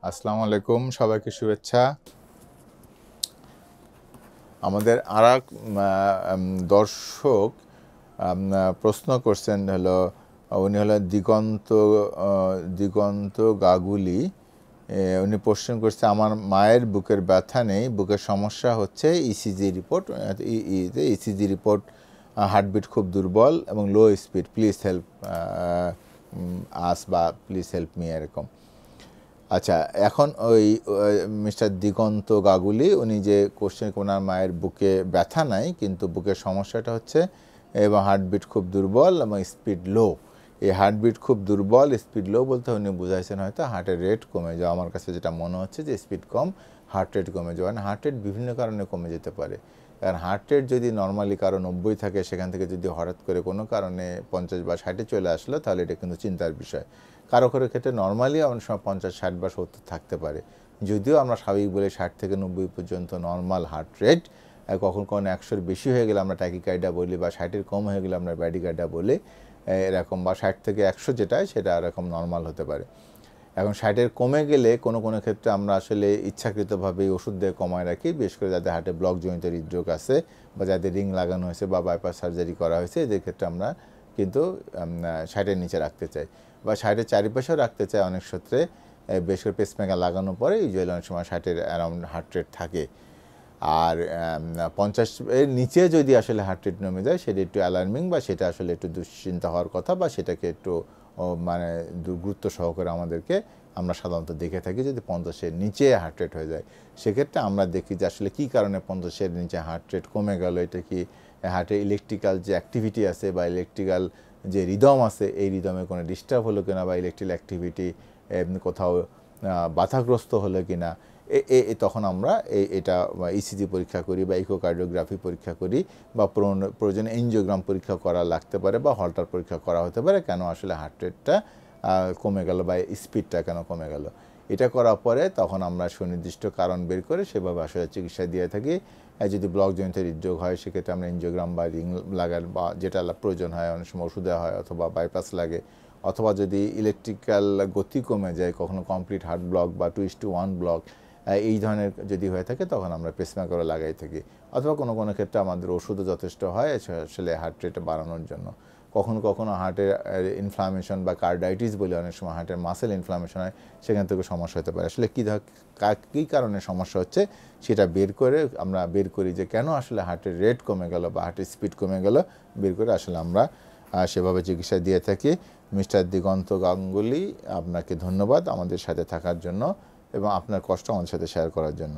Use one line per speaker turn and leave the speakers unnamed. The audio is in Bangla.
আসসালামু আলাইকুম, সবাইকে শুভেচ্ছা। আমাদের আরেক দর্শক প্রশ্ন করছেন উনি হলো দিগন্ত গাগুলি। উনি প্রশ্ন করছে, আমার মায়ের বুকের ব্যথা নেই, বুকের সমস্যা হচ্ছে ইসিজি রিপোর্ট, হার্টবিট খুব দুর্বল এবং low speed, please help us বা প্লিজ হেল্প মি, এরকম। আচ্ছা, এখন ওই মিস্টার দিগন্ত গাগুলি উনি যে কোশ্চেন, ওনার মায়ের বুকে ব্যথা নাই কিন্তু বুকের সমস্যাটা হচ্ছে এবং হার্টবিট খুব দুর্বল এবং স্পিড লো। এই হার্টবিট খুব দুর্বল, স্পিড লো বলতে উনি বুঝাইছেন হয়তো হার্টের রেট কমে যাওয়া। আমার কাছে যেটা মনে হচ্ছে যে স্পিড কম, হার্ট রেট কমে যাওয়া। হার্ট রেট বিভিন্ন কারণে কমে যেতে পারে। কারণ হার্ট রেট যদি নর্মালি কারো 90 থাকে, সেখান থেকে যদি হঠাৎ করে কোনো কারণে 50 বা 60 চলে আসলো, তাহলে এটা কিন্তু চিন্তার বিষয়। কারো কারো ক্ষেত্রে নর্মালি অনেক সময় 50, 60 বা 70 থাকতে পারে। যদিও আমরা স্বাভাবিক বলে 60 থেকে 90 পর্যন্ত নর্মাল হার্ট রেট। কখন কখন 100-র বেশি হয়ে গেলে আমরা ট্যাকিকার্ডিয়া বলি, বা 60-এর কম হয়ে গেলে আমরা ব্র্যাডিকার্ডিয়া বলি, এরকম। বা 60 থেকে 100 যেটা, সেটা এরকম নর্মাল হতে পারে। এখন 60-এর কমে গেলে কোনো কোনো ক্ষেত্রে আমরা আসলে ইচ্ছাকৃতভাবে ওষুধ দিয়ে কমায় রাখি, বিশেষ করে যাদের হার্টে ব্লকজনিত হৃদরোগ আছে বা যাদের রিং লাগানো হয়েছে বা বাইপাস সার্জারি করা হয়েছে, এদের ক্ষেত্রে আমরা কিন্তু 60-এর নিচে রাখতে চাই বা 60-এর চারিপাশেও রাখতে চাই। অনেক ক্ষেত্রে বেশ করে পেসমেকার লাগানোর পরে ইউজুয়ালি অনেক সময় 60-এর অ্যারাউন্ড হার্ট রেট থাকে। আর 50-এর নিচে যদি আসলে হার্ট রেট নেমে যায়, সেটা একটু অ্যালার্মিং বা সেটা আসলে একটু দুশ্চিন্তা হওয়ার কথা, বা সেটাকে একটু মানে গুরুত্ব সহকারে আমাদেরকে আমরা সাধারণত দেখে থাকি। যদি 50-এর নিচে হার্ট রেট হয়ে যায়, সেক্ষেত্রে আমরা দেখি যে আসলে কী কারণে 50-এর নিচে হার্ট রেট কমে গেল। এটা কি হার্টের ইলেকট্রিক্যাল যে অ্যাক্টিভিটি আছে বা ইলেকট্রিক্যাল যে রিদম আছে, এই রিদমে কোনো ডিস্টার্ব হলো কিনা, বা ইলেকট্রিক্যাল অ্যাক্টিভিটি কোথাও বাধাগ্রস্ত হলো কিনা। তখন আমরা এটা ইসিজি পরীক্ষা করি বা ইকোকার্ডিওগ্রাফি পরীক্ষা করি, বা প্রয়োজনে এনজিওগ্রাম পরীক্ষা করা লাগতে পারে, বা হল্টার পরীক্ষা করা হতে পারে, কেন আসলে হার্ট রেটটা কমে গেল বা স্পিডটা কেন কমে গেল। এটা করার পরে তখন আমরা সুনির্দিষ্ট কারণ বের করে সেভাবে আসলে চিকিৎসা দিয়ে থাকি। যদি ব্লকজনিত হৃদরোগ হয়, সেক্ষেত্রে আমরা এনজিওগ্রাম বা রিং লাগার বা যেটা প্রয়োজন হয়, অনেক সময় ওষুধ দেওয়া হয় অথবা বাইপাস লাগে। অথবা যদি ইলেকট্রিক্যাল গতি কমে যায়, কখনো কমপ্লিট হার্ট ব্লক বা 2:1 ব্লক, এই ধরনের যদি হয়ে থাকে, তখন আমরা পেসমেকারও লাগাই থাকি। অথবা কোনো কোনো ক্ষেত্রে আমাদের ওষুধও যথেষ্ট হয় আসলে হার্ট রেট বাড়ানোর জন্য। কখনো কখনো হার্টের ইনফ্লামেশন বা কার্ডাইটিস বলে অনেক সময় হার্টের মাসেল ইনফ্লামেশন হয়, সেখান থেকে সমস্যা হতে পারে। আসলে কী কারণে সমস্যা হচ্ছে সেটা বের করে আমরা বের করি যে কেন আসলে হার্টের রেট কমে গেল বা হার্টের স্পিড কমে গেল, বের করে আসলে আমরা সেভাবে চিকিৎসা দিয়ে থাকি। মিস্টার দিগন্ত গাঙ্গুলি, আপনাকে ধন্যবাদ আমাদের সাথে থাকার জন্য এবং আপনার কষ্ট আমাদের সাথে শেয়ার করার জন্য।